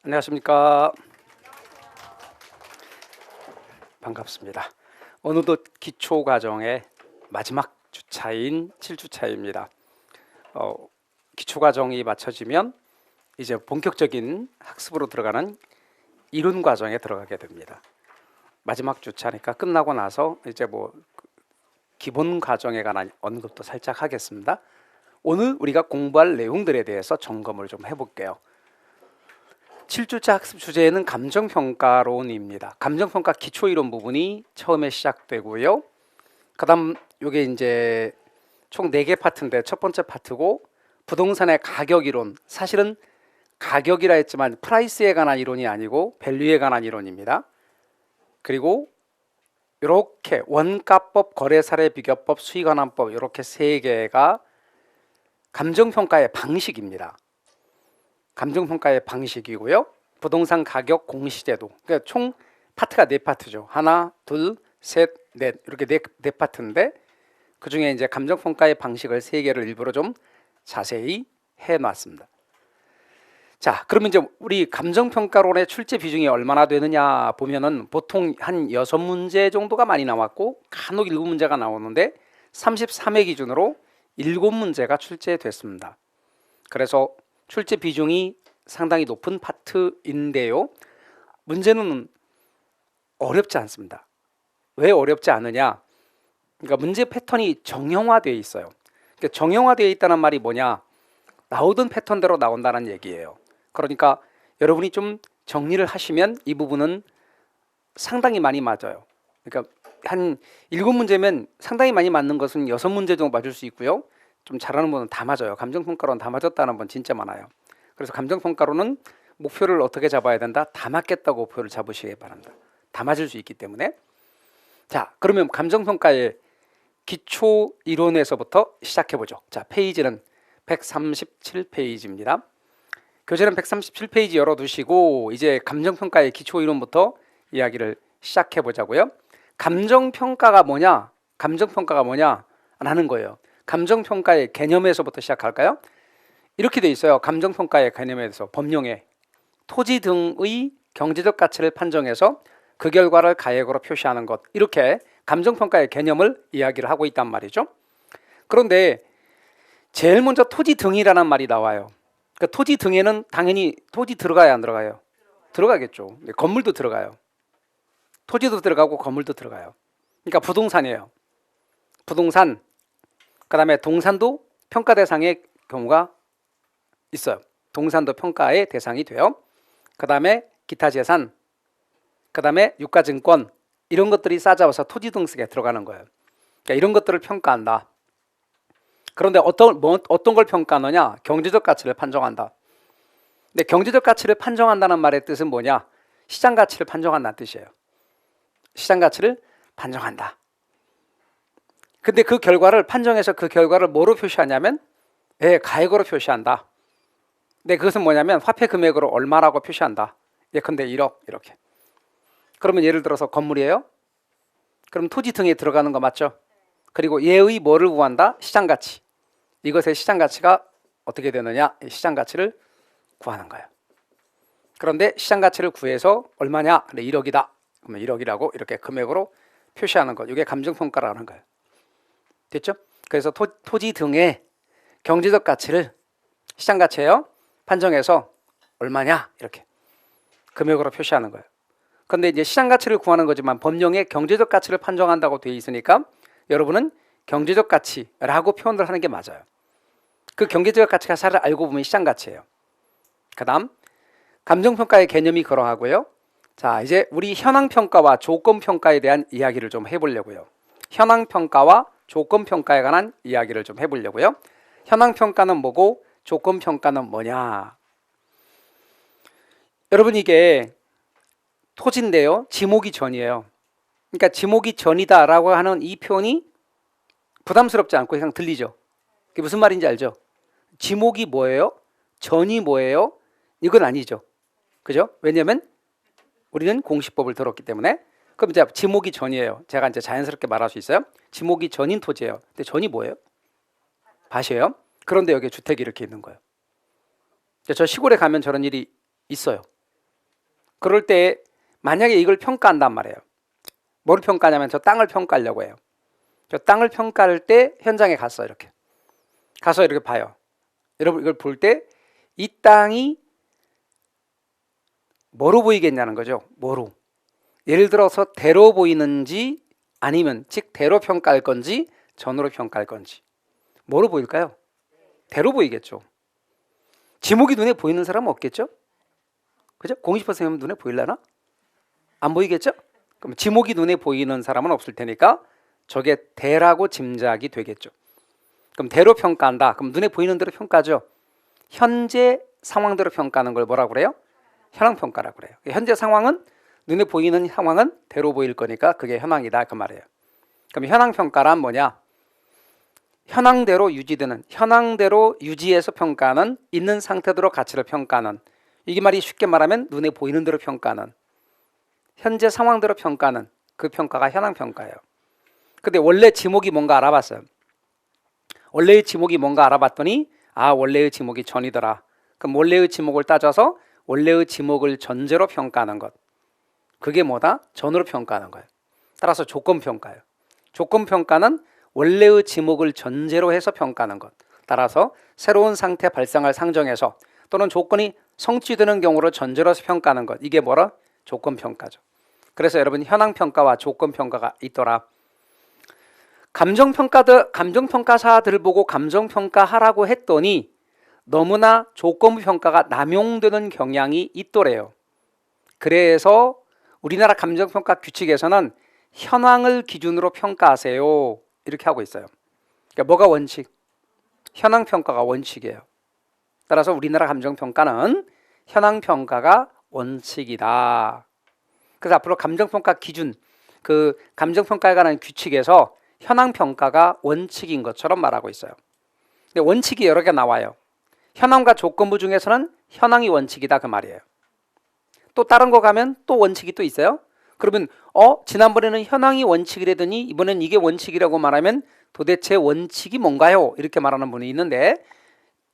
안녕하십니까. 반갑습니다. 오늘도 기초과정의 마지막 주차인 7주차입니다. 기초과정이 마쳐지면 이제 본격적인 학습으로 들어가는 이론 과정에 들어가게 됩니다. 마지막 주차니까 끝나고 나서 이제 기본 과정에 관한 언급도 살짝 하겠습니다. 오늘 우리가 공부할 내용들에 대해서 점검을 좀 해볼게요. 7주차 학습 주제는 감정평가론입니다. 감정평가 기초이론 부분이 처음에 시작되고요. 그 다음 이게 이제 총 4개 파트인데 첫 번째 파트고 부동산의 가격이론, 사실은 가격이라 했지만 프라이스에 관한 이론이 아니고 밸류에 관한 이론입니다. 그리고 이렇게 원가법, 거래사례 비교법, 수익환원법 이렇게 3개가 감정평가의 방식입니다. 감정평가의 방식이고요. 부동산 가격 공시제도. 그러니까 총 파트가 4파트죠. 하나, 둘, 셋, 넷 이렇게 네 파트인데 그 중에 이제 감정평가의 방식을 3개를 일부러 좀 자세히 해놨습니다. 자, 그러면 이제 우리 감정평가론의 출제 비중이 얼마나 되느냐 보면은 보통 한 6문제 정도가 많이 나왔고 간혹 7문제가 나오는데 33회 기준으로 7문제가 출제됐습니다. 그래서 출제 비중이 상당히 높은 파트인데요. 문제는 어렵지 않습니다. 왜 어렵지 않느냐? 그러니까 문제 패턴이 정형화되어 있어요. 그러니까 정형화되어 있다는 말이 뭐냐? 나오던 패턴대로 나온다는 얘기예요. 그러니까 여러분이 좀 정리를 하시면 이 부분은 상당히 많이 맞아요. 그러니까 한 7문제면 상당히 많이 맞는 것은 6문제 정도 맞을 수 있고요. 좀 잘하는 분은 다 맞아요. 감정평가로는 다 맞았다는 분 진짜 많아요. 그래서 감정평가로는 목표를 어떻게 잡아야 된다? 다 맞겠다고 목표를 잡으시기 바랍니다. 다 맞을 수 있기 때문에. 자, 그러면 감정평가의 기초 이론에서부터 시작해보죠. 자, 페이지는 137페이지입니다. 교재는 137페이지 열어두시고 이제 감정평가의 기초 이론부터 이야기를 시작해보자고요. 감정평가가 뭐냐? 감정평가가 뭐냐? 라는 거예요. 감정평가의 개념에서부터 시작할까요? 이렇게 돼 있어요. 감정평가의 개념에서 법령에 토지 등의 경제적 가치를 판정해서 그 결과를 가액으로 표시하는 것, 이렇게 감정평가의 개념을 이야기를 하고 있단 말이죠. 그런데 제일 먼저 토지 등이라는 말이 나와요. 그 토지 등에는 당연히 토지 들어가야 안 들어가요? 들어가겠죠. 건물도 들어가요. 토지도 들어가고 건물도 들어가요. 그러니까 부동산이에요. 부동산, 그 다음에 동산도 평가 대상의 경우가 있어요. 동산도 평가의 대상이 돼요. 그 다음에 기타 재산, 그 다음에 유가증권, 이런 것들이 싸잡아서 토지 등록에 들어가는 거예요. 그러니까 이런 것들을 평가한다. 그런데 어떤 걸 평가하느냐? 경제적 가치를 판정한다. 근데 경제적 가치를 판정한다는 말의 뜻은 뭐냐? 시장 가치를 판정한다는 뜻이에요. 시장 가치를 판정한다. 근데 그 결과를 판정해서 그 결과를 뭐로 표시하냐면 가액으로 표시한다. 근데 그것은 뭐냐면 화폐 금액으로 얼마라고 표시한다. 예컨대 1억 이렇게. 그러면 예를 들어서 건물이에요. 그럼 토지 등에 들어가는 거 맞죠? 그리고 얘의 뭐를 구한다? 시장 가치. 이것의 시장 가치가 어떻게 되느냐? 시장 가치를 구하는 거예요. 그런데 시장 가치를 구해서 얼마냐? 1억이다. 그러면 1억이라고 이렇게 금액으로 표시하는 것. 이게 감정평가라는 거예요. 됐죠? 그래서 토지 등의 경제적 가치를 시장 가치예요. 판정해서 얼마냐? 이렇게 금액으로 표시하는 거예요. 그런데 이제 시장 가치를 구하는 거지만 법령에 경제적 가치를 판정한다고 되어 있으니까 여러분은 경제적 가치라고 표현을 하는 게 맞아요. 그 경제적 가치가 잘 알고 보면 시장 가치예요. 그 다음 감정평가의 개념이 그러하고요. 자, 이제 우리 현황평가와 조건평가에 대한 이야기를 좀 해보려고요. 현황평가와 조건평가에 관한 이야기를 좀 해보려고요. 현황평가는 뭐고 조건평가는 뭐냐? 여러분 이게 토지인데요. 지목이 전이에요. 그러니까 지목이 전이다라고 하는 이 표현이 부담스럽지 않고 그냥 들리죠. 그게 무슨 말인지 알죠? 지목이 뭐예요? 전이 뭐예요? 이건 아니죠. 그죠? 왜냐하면 우리는 공시법을 들었기 때문에. 그럼 이제 지목이 전이에요. 제가 이제 자연스럽게 말할 수 있어요. 지목이 전인 토지예요. 근데 전이 뭐예요? 밭이에요. 그런데 여기 주택이 이렇게 있는 거예요. 저 시골에 가면 저런 일이 있어요. 그럴 때 만약에 이걸 평가한단 말이에요. 뭘 평가하냐면 저 땅을 평가하려고 해요. 저 땅을 평가할 때 현장에 가서 이렇게 봐요. 여러분 이걸 볼 때 이 땅이 뭐로 보이겠냐는 거죠. 뭐로. 예를 들어서 대로 보이는지 아니면 즉 대로 평가할 건지 전으로 평가할 건지 뭐로 보일까요? 대로 보이겠죠. 지목이 눈에 보이는 사람은 없겠죠? 그죠? 공식 선생님 눈에 보일라나? 안 보이겠죠? 그럼 지목이 눈에 보이는 사람은 없을 테니까 저게 대라고 짐작이 되겠죠. 그럼 대로 평가한다. 그럼 눈에 보이는 대로 평가죠. 현재 상황대로 평가하는 걸 뭐라고 그래요? 현황 평가라고 그래요. 현재 상황은 눈에 보이는 상황은 대로 보일 거니까 그게 현황이다 그 말이에요. 그럼 현황 평가란 뭐냐? 현황대로 유지되는, 현황대로 유지해서 평가하는, 있는 상태대로 가치를 평가하는, 이게 말이 쉽게 말하면 눈에 보이는 대로 평가하는, 현재 상황대로 평가하는 그 평가가 현황 평가예요. 근데 원래 지목이 뭔가 알아봤어요. 원래의 지목이 뭔가 알아봤더니 원래의 지목이 전이더라. 그럼 원래의 지목을 따져서 원래의 지목을 전제로 평가하는 것, 그게 뭐다? 전으로 평가하는 거예요. 따라서 조건평가예요. 조건평가는 원래의 지목을 전제로 해서 평가하는 것, 따라서 새로운 상태 발생을 상정해서 또는 조건이 성취되는 경우로 전제로 해서 평가하는 것, 이게 뭐라? 조건평가죠. 그래서 여러분 현황평가와 조건평가가 있더라. 감정평가사들을 보고 감정평가하라고 했더니 너무나 조건부평가가 남용되는 경향이 있더래요. 그래서 우리나라 감정평가 규칙에서는 현황을 기준으로 평가하세요 이렇게 하고 있어요. 그러니까 뭐가 원칙? 현황평가가 원칙이에요. 따라서 우리나라 감정평가는 현황평가가 원칙이다. 그래서 앞으로 감정평가 기준, 그 감정평가에 관한 규칙에서 현황평가가 원칙인 것처럼 말하고 있어요. 근데 원칙이 여러 개 나와요. 현황과 조건부 중에서는 현황이 원칙이다 그 말이에요. 또 다른 거 가면 또 원칙이 또 있어요. 그러면 지난번에는 현황이 원칙이라더니 이번엔 이게 원칙이라고 말하면 도대체 원칙이 뭔가요? 이렇게 말하는 분이 있는데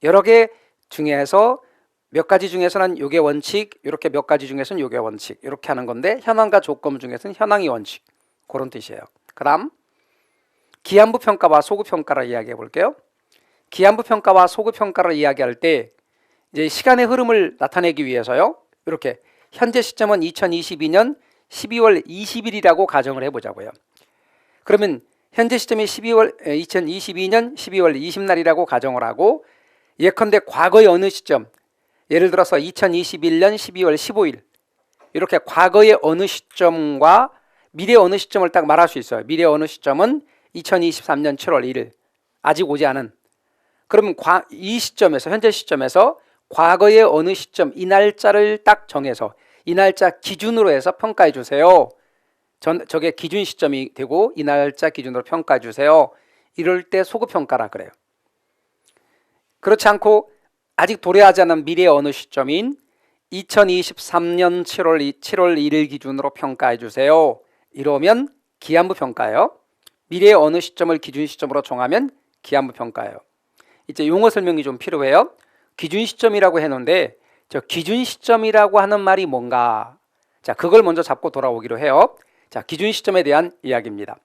여러 개 중에서 몇 가지 중에서는 요게 원칙, 이렇게 몇 가지 중에서는 요게 원칙 이렇게 하는 건데 현황과 조건부 중에서는 현황이 원칙 그런 뜻이에요. 그 다음 기한부 평가와 소급 평가를 이야기해 볼게요. 기한부 평가와 소급 평가를 이야기할 때 이제 시간의 흐름을 나타내기 위해서요. 이렇게 현재 시점은 2022년 12월 20일이라고 가정을 해보자고요. 그러면 현재 시점이 2022년 12월 20날이라고 가정을 하고 예컨대 과거의 어느 시점, 예를 들어서 2021년 12월 15일 이렇게 과거의 어느 시점과 미래의 어느 시점을 딱 말할 수 있어요. 미래의 어느 시점은 2023년 7월 1일 아직 오지 않은, 그러면 이 시점에서 현재 시점에서 과거의 어느 시점 이 날짜를 딱 정해서 이 날짜 기준으로 해서 평가해 주세요. 저게 기준 시점이 되고 이 날짜 기준으로 평가해 주세요. 이럴 때 소급 평가라 그래요. 그렇지 않고 아직 도래하지 않은 미래의 어느 시점인 2023년 7월 1일 기준으로 평가해 주세요. 이러면 기한부 평가예요. 미래의 어느 시점을 기준 시점으로 정하면 기한부 평가예요. 이제 용어 설명이 좀 필요해요. 기준 시점이라고 해놓은데 저 기준 시점이라고 하는 말이 뭔가, 자 그걸 먼저 잡고 돌아오기로 해요. 자 기준 시점에 대한 이야기입니다.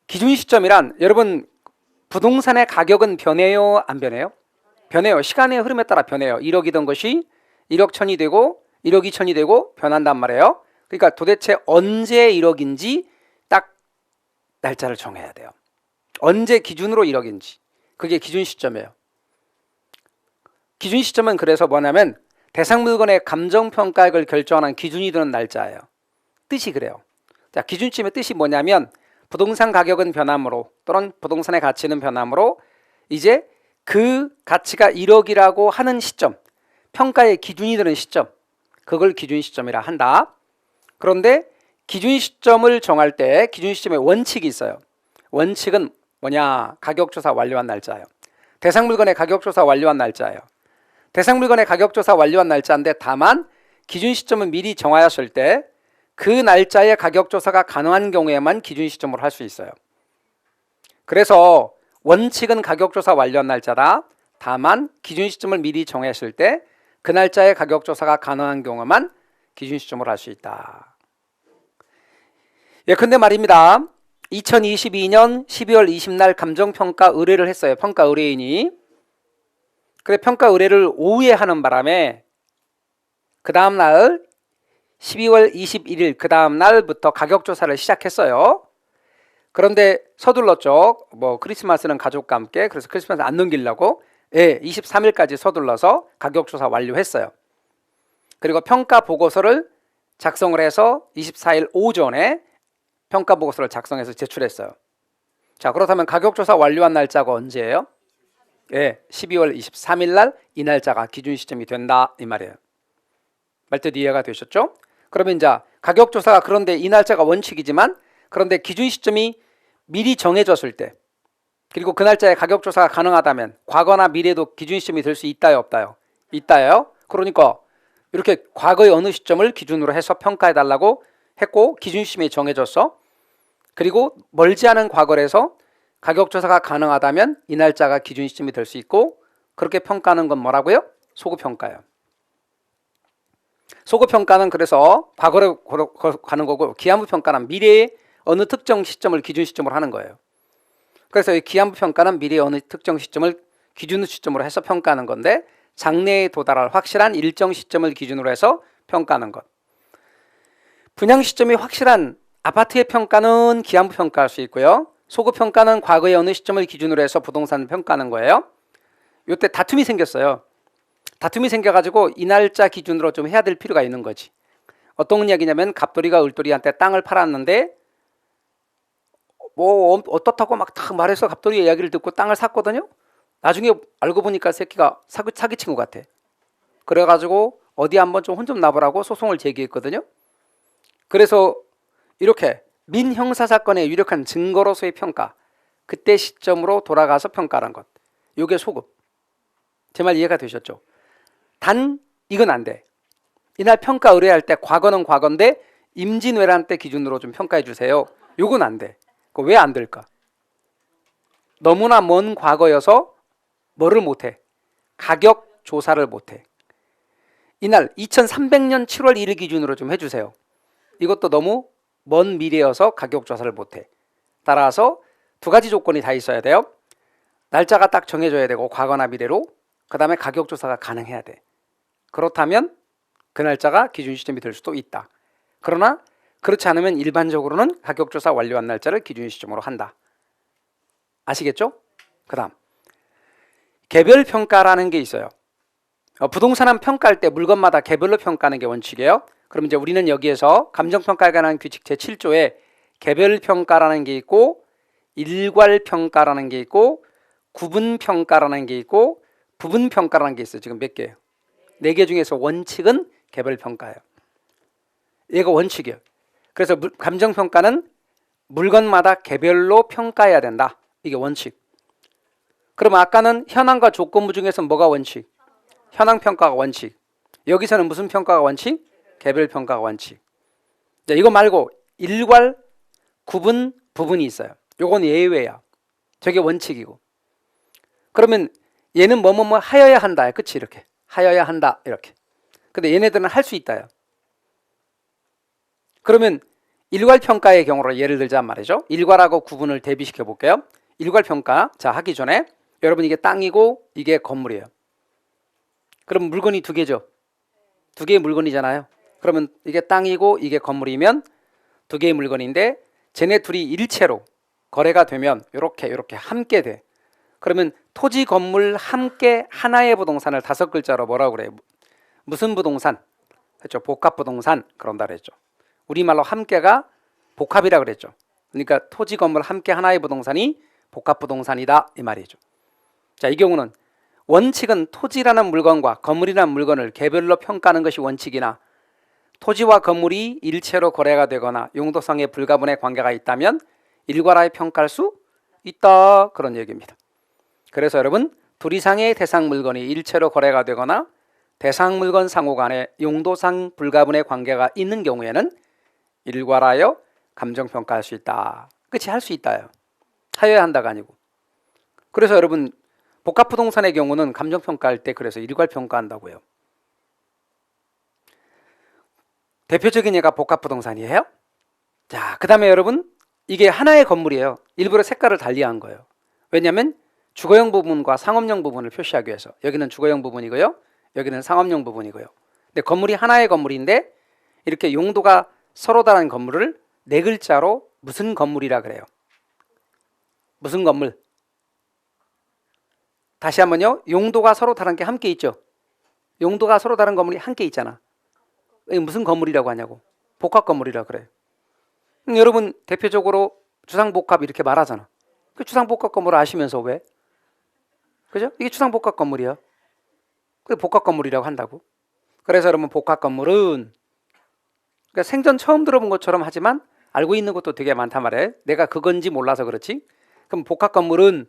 기준 시점이란 여러분 부동산의 가격은 변해요 안 변해요? 변해요. 시간의 흐름에 따라 변해요. 1억이던 것이 1억 1천이 되고 1억 2천이 되고 변한단 말이에요. 그러니까 도대체 언제 1억인지 딱 날짜를 정해야 돼요. 언제 기준으로 1억인지 그게 기준 시점이에요. 기준 시점은 그래서 뭐냐면 대상 물건의 감정평가액을 결정하는 기준이 되는 날짜예요. 뜻이 그래요. 자, 기준점의 뜻이 뭐냐면 부동산 가격은 변함으로 또는 부동산의 가치는 변함으로 이제 그 가치가 1억이라고 하는 시점, 평가의 기준이 되는 시점, 그걸 기준 시점이라 한다. 그런데 기준 시점을 정할 때 기준 시점에 원칙이 있어요. 원칙은 뭐냐? 가격조사 완료한 날짜예요. 대상 물건의 가격조사 완료한 날짜예요. 대상 물건의 가격조사 완료한 날짜인데 다만 기준 시점은 미리 정하였을 때 그 날짜에 가격조사가 가능한 경우에만 기준 시점으로 할 수 있어요. 그래서 원칙은 가격조사 완료한 날짜다. 다만 기준 시점을 미리 정했을 때 그 날짜에 가격조사가 가능한 경우만 기준 시점으로 할 수 있다. 예컨대 말입니다. 2022년 12월 20날 감정평가 의뢰를 했어요. 평가 의뢰인이. 그래 평가 의뢰를 오후에 하는 바람에 그 다음 날 12월 21일 그 다음 날부터 가격 조사를 시작했어요. 그런데 서둘렀죠. 뭐 크리스마스는 가족과 함께 그래서 크리스마스 안 넘기려고 23일까지 서둘러서 가격 조사 완료했어요. 그리고 평가 보고서를 작성을 해서 24일 오전에 평가 보고서를 작성해서 제출했어요. 자, 그렇다면 가격 조사 완료한 날짜가 언제예요? 12월 23일 날 이 날짜가 기준 시점이 된다 이 말이에요. 말뜻 이해가 되셨죠? 그러면 이제 가격 조사가 그런데 이 날짜가 원칙이지만 그런데 기준 시점이 미리 정해졌을 때 그리고 그 날짜에 가격 조사가 가능하다면 과거나 미래도 기준 시점이 될 수 있다요, 없다요? 있다요. 그러니까 이렇게 과거의 어느 시점을 기준으로 해서 평가해 달라고 했고 기준 시점이 정해졌어. 그리고 멀지 않은 과거에서 가격 조사가 가능하다면 이 날짜가 기준 시점이 될 수 있고 그렇게 평가하는 건 뭐라고요? 소급 평가예요. 소급 평가는 그래서 과거로 가는 거고 기한부 평가는 미래의 어느 특정 시점을 기준 시점으로 하는 거예요. 그래서 이 기한부 평가는 미래의 어느 특정 시점을 기준 시점으로 해서 평가하는 건데 장래에 도달할 확실한 일정 시점을 기준으로 해서 평가하는 것. 분양 시점이 확실한 아파트의 평가는 기한부 평가할 수 있고요. 소급 평가는 과거의 어느 시점을 기준으로 해서 부동산을 평가하는 거예요. 이때 다툼이 생겼어요. 다툼이 생겨가지고 이 날짜 기준으로 좀 해야 될 필요가 있는 거지. 어떤 이야기냐면 갑돌이가 을돌이한테 땅을 팔았는데 뭐 어떻다고 막 다 말해서 갑돌이의 이야기를 듣고 땅을 샀거든요. 나중에 알고 보니까 새끼가 사기친 것 같아. 그래가지고 어디 한번 좀 혼 좀 나보라고 소송을 제기했거든요. 그래서 이렇게 민형사사건의 유력한 증거로서의 평가, 그때 시점으로 돌아가서 평가하는 것, 이게 소급. 제 말 이해가 되셨죠? 단 이건 안 돼. 이날 평가 의뢰할 때 과거는 과거인데 임진왜란 때 기준으로 좀 평가해 주세요. 이건 안 돼. 왜 안 될까? 너무나 먼 과거여서 뭐를 못해? 가격 조사를 못해. 이날 2300년 7월 1일 기준으로 좀 해주세요. 이것도 너무 먼 미래여서 가격 조사를 못해. 따라서 두 가지 조건이 다 있어야 돼요. 날짜가 딱 정해져야 되고 과거나 미래로, 그 다음에 가격 조사가 가능해야 돼. 그렇다면 그 날짜가 기준 시점이 될 수도 있다. 그러나 그렇지 않으면 일반적으로는 가격 조사 완료한 날짜를 기준 시점으로 한다. 아시겠죠? 그 다음 개별 평가라는 게 있어요. 부동산은 평가할 때 물건마다 개별로 평가하는 게 원칙이에요. 그럼 이제 우리는 여기에서 감정평가에 관한 규칙 제7조에 개별평가라는 게 있고 일괄평가라는 게 있고 구분평가라는 게 있고 부분평가라는 게 있어요. 지금 몇 개예요? 4개 중에서 원칙은 개별평가예요. 얘가 원칙이에요. 그래서 감정평가는 물건마다 개별로 평가해야 된다. 이게 원칙. 그럼 아까는 현황과 조건부 중에서 뭐가 원칙? 현황평가가 원칙. 여기서는 무슨 평가가 원칙? 개별평가가 원칙. 자, 이거 말고 일괄, 구분, 부분이 있어요. 요건 예외야. 저게 원칙이고. 그러면 얘는 뭐뭐뭐 하여야 한다. 그치? 이렇게. 하여야 한다. 이렇게. 근데 얘네들은 할 수 있다요. 그러면 일괄평가의 경우로 예를 들자면 말이죠. 일괄하고 구분을 대비시켜 볼게요. 일괄평가. 자, 하기 전에 여러분 이게 땅이고 이게 건물이에요. 그럼 물건이 두 개죠. 두 개의 물건이잖아요. 그러면 이게 땅이고 이게 건물이면 두 개의 물건인데 쟤네 둘이 일체로 거래가 되면 이렇게 함께 돼. 그러면 토지 건물 함께 하나의 부동산을 5글자로 뭐라고 그래요? 무슨 부동산? 그렇죠. 복합부동산 그런다 그랬죠. 우리말로 함께가 복합이라 그랬죠. 그러니까 토지 건물 함께 하나의 부동산이 복합부동산이다 이 말이죠. 자, 이 경우는 원칙은 토지라는 물건과 건물이라는 물건을 개별로 평가하는 것이 원칙이나 토지와 건물이 일체로 거래가 되거나 용도상의 불가분의 관계가 있다면 일괄하여 평가할 수 있다 그런 얘기입니다. 그래서 여러분 둘 이상의 대상 물건이 일체로 거래가 되거나 대상 물건 상호 간에 용도상 불가분의 관계가 있는 경우에는 일괄하여 감정평가할 수 있다. 그치? 할 수 있다요. 하여야 한다가 아니고. 그래서 여러분 복합부동산의 경우는 감정평가할 때 그래서 일괄평가한다고요. 대표적인 예가 복합부동산이에요. 자, 그 다음에 여러분, 이게 하나의 건물이에요. 일부러 색깔을 달리한 거예요. 왜냐하면 주거용 부분과 상업용 부분을 표시하기 위해서. 여기는 주거용 부분이고요, 여기는 상업용 부분이고요. 근데 건물이 하나의 건물인데 이렇게 용도가 서로 다른 건물을 네 글자로 무슨 건물이라 그래요? 무슨 건물? 다시 한번요. 용도가 서로 다른 게 함께 있죠. 용도가 서로 다른 건물이 함께 있잖아. 이게 무슨 건물이라고 하냐고. 복합 건물이라 그래. 여러분 대표적으로 주상복합 이렇게 말하잖아. 그 주상복합 건물을 아시면서 왜? 그죠? 이게 주상복합 건물이야. 그 복합 건물이라고 한다고. 그래서 여러분 복합 건물은 그러니까 생전 처음 들어본 것처럼 하지만 알고 있는 것도 되게 많단 말이에요. 내가 그건지 몰라서 그렇지. 그럼 복합 건물은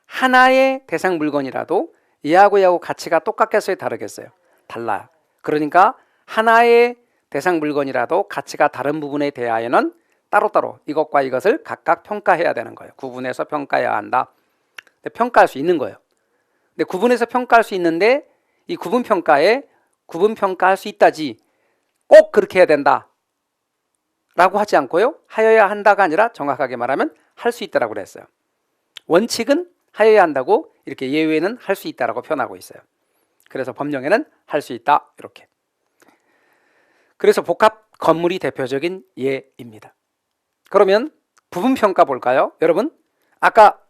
하나의 대상 물건이라도 얘하고 가치가 똑같겠어요, 다르겠어요? 달라요. 그러니까 하나의 대상 물건이라도 가치가 다른 부분에 대하여는 따로따로 이것과 이것을 각각 평가해야 되는 거예요. 구분해서 평가해야 한다. 평가할 수 있는 거예요. 근데 구분해서 평가할 수 있는데 이 구분 평가할 수 있다지 꼭 그렇게 해야 된다 라고 하지 않고요, 하여야 한다가 아니라 정확하게 말하면 할 수 있다라고 그랬어요. 원칙은 하여야 한다고, 이렇게 예외는 할 수 있다라고 표현하고 있어요. 그래서 법령에는 할 수 있다 이렇게. 그래서 복합 건물이 대표적인 예입니다. 그러면 부분평가 볼까요? 여러분 아까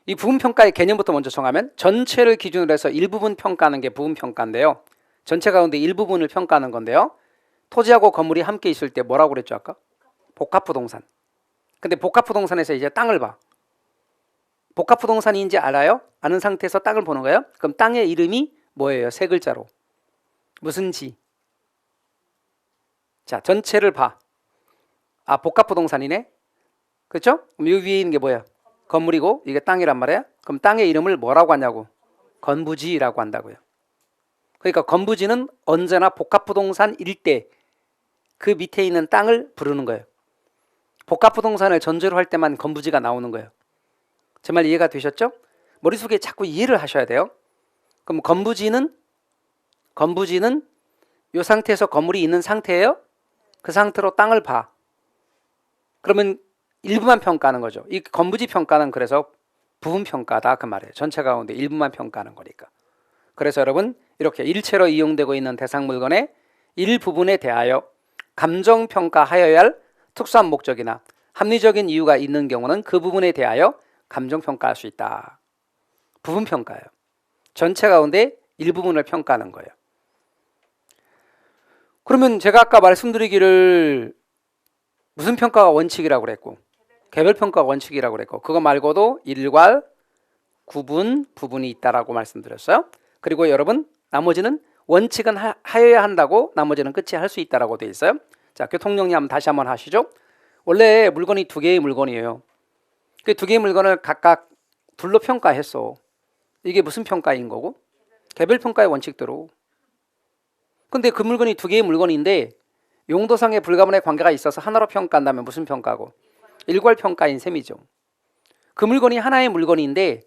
이 부분평가의 개념부터 먼저 정하면 전체를 기준으로 해서 일부분 평가하는 게 부분평가인데요. 전체 가운데 일부분을 평가하는 건데요. 토지하고 건물이 함께 있을 때 뭐라고 그랬죠 아까? 복합부동산. 근데 복합부동산에서 이제 땅을 봐. 복합부동산인지 알아요? 아는 상태에서 땅을 보는 거예요. 그럼 땅의 이름이 뭐예요? 세 글자로. 무슨 지? 자, 전체를 봐. 아, 복합부동산이네. 그렇죠? 그럼 이 위에 있는 게 뭐야? 건물이고 이게 땅이란 말이야. 그럼 땅의 이름을 뭐라고 하냐고? 건부지라고 한다고요. 그러니까 건부지는 언제나 복합부동산 일대 그 밑에 있는 땅을 부르는 거예요. 복합부동산을 전제로 할 때만 건부지가 나오는 거예요. 제 말 이해가 되셨죠? 머릿속에 자꾸 이해를 하셔야 돼요. 그럼 건부지는 이 상태에서 건물이 있는 상태예요. 그 상태로 땅을 봐. 그러면 일부만 평가하는 거죠. 이 건부지 평가는 그래서 부분 평가다 그 말이에요. 전체 가운데 일부만 평가하는 거니까. 그래서 여러분 이렇게 일체로 이용되고 있는 대상 물건의 일부분에 대하여 감정평가하여야 할 특수한 목적이나 합리적인 이유가 있는 경우는 그 부분에 대하여 감정평가할 수 있다. 부분평가예요. 전체 가운데 일부분을 평가하는 거예요. 그러면 제가 아까 말씀드리기를 무슨 평가가 원칙이라고 그랬고 개별평가가 원칙이라고 그랬고 그거 말고도 일괄, 구분, 부분이 있다라고 말씀드렸어요. 그리고 여러분 나머지는 원칙은 하여야 한다고 나머지는 끝이 할 수 있다라고 되어 있어요. 자, 교통정리 다시 한번 하시죠. 원래 물건이 두 개의 물건이에요. 그 두 개의 물건을 각각 둘로 평가했어. 이게 무슨 평가인 거고? 개별평가의 원칙대로. 근데 그 물건이 두 개의 물건인데 용도상의 불가분의 관계가 있어서 하나로 평가한다면 무슨 평가고? 일괄평가인 셈이죠. 그 물건이 하나의 물건인데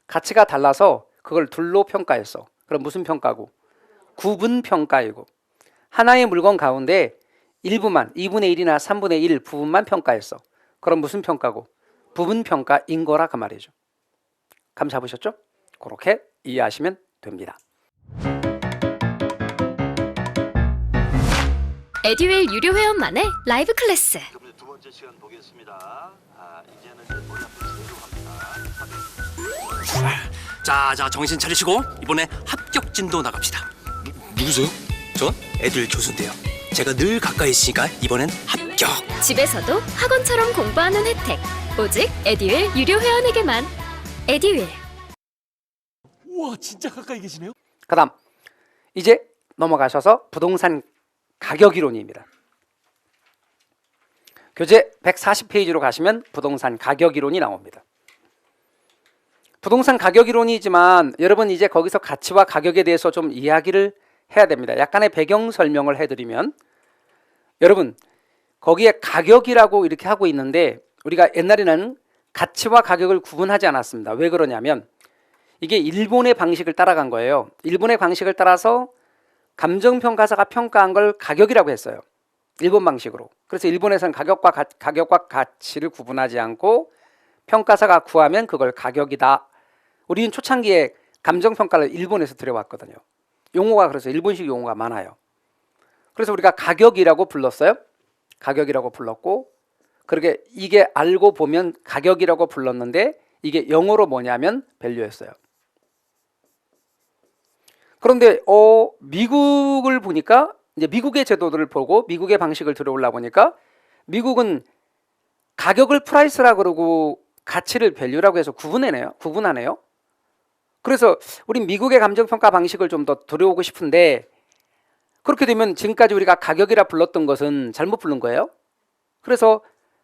가치가 달라서 그걸 둘로 평가했어. 그럼 무슨 평가고? 구분평가이고. 하나의 물건 가운데 일부만 2분의 1이나 3분의 1 부분만 평가했어. 그럼 무슨 평가고? 부분평가인 거라 그 말이죠. 감 잡으셨죠? 그렇게 이해하시면 됩니다. 에듀윌 유료 회원만의 라이브 클래스. 두 번째 시간 보겠습니다. 이제는 머리 앞에 세로 갑니다. 자, 정신 차리시고 이번에 합격 진도 나갑시다. 누구세요? 전 애들 교수인데요. 제가 늘 가까이 있으니까 이번엔 합격. 집에서도 학원처럼 공부하는 혜택. 오직 에듀윌 유료 회원에게만. 에듀윌. 우와, 진짜 가까이 계시네요. 그 다음 이제 넘어가셔서 부동산 가격 이론입니다. 교재 140페이지로 가시면 부동산 가격 이론이 나옵니다. 부동산 가격 이론이지만 여러분 이제 거기서 가치와 가격에 대해서 좀 이야기를 해야 됩니다. 약간의 배경 설명을 해드리면 여러분 거기에 가격이라고 이렇게 하고 있는데 우리가 옛날에는 가치와 가격을 구분하지 않았습니다. 왜 그러냐면 이게 일본의 방식을 따라간 거예요. 일본의 방식을 따라서 감정평가사가 평가한 걸 가격이라고 했어요. 일본 방식으로. 그래서 일본에서는 가격과 가치를 구분하지 않고 평가사가 구하면 그걸 가격이다. 우리는 초창기에 감정평가를 일본에서 들여왔거든요. 용어가 그래서 일본식 용어가 많아요. 그래서 우리가 가격이라고 불렀어요. 가격이라고 불렀고, 그렇게 이게 알고 보면 가격이라고 불렀는데 이게 영어로 뭐냐면 밸류였어요. 그런데 미국을 보니까 이제 미국의 제도들을 보고 미국의 방식을 들어올라 보니까 미국은 가격을 프라이스라고 그러고 가치를 밸류라고 해서 구분하네요. 그래서 우리 미국의 감정평가 방식을 좀 더 들여오고 싶은데, 그렇게 되면 지금까지 우리가 가격이라 불렀던 것은 잘못 부른 거예요. 그래서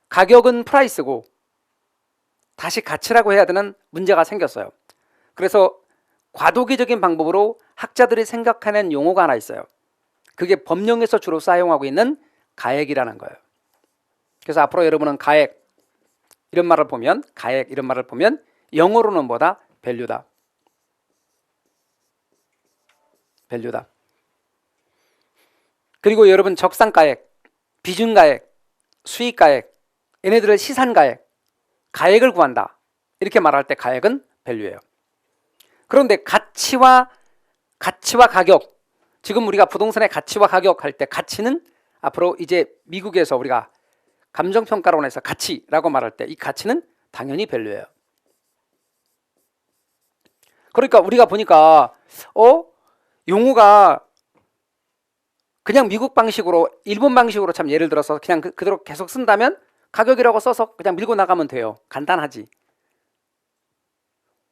가격은 프라이스고 다시 가치라고 해야 되는 문제가 생겼어요. 그래서 과도기적인 방법으로 학자들이 생각하는 용어가 하나 있어요. 그게 법령에서 주로 사용하고 있는 가액이라는 거예요. 그래서 앞으로 여러분은 가액 이런 말을 보면 영어로는 뭐다? 밸류다. 그리고 여러분 적상가액, 비중가액, 수익가액, 얘네들을 시산가액, 가액을 구한다. 이렇게 말할 때 가액은 밸류예요. 그런데 가치와 가격, 지금 우리가 부동산의 가치와 가격 할 때 가치는 앞으로 이제 미국에서 우리가 감정평가론에서 가치라고 말할 때 이 가치는 당연히 밸류예요. 그러니까 우리가 보니까 용어가 그냥 미국 방식으로 일본 방식으로 참 예를 들어서 그냥 그대로 계속 쓴다면 가격이라고 써서 그냥 밀고 나가면 돼요. 간단하지.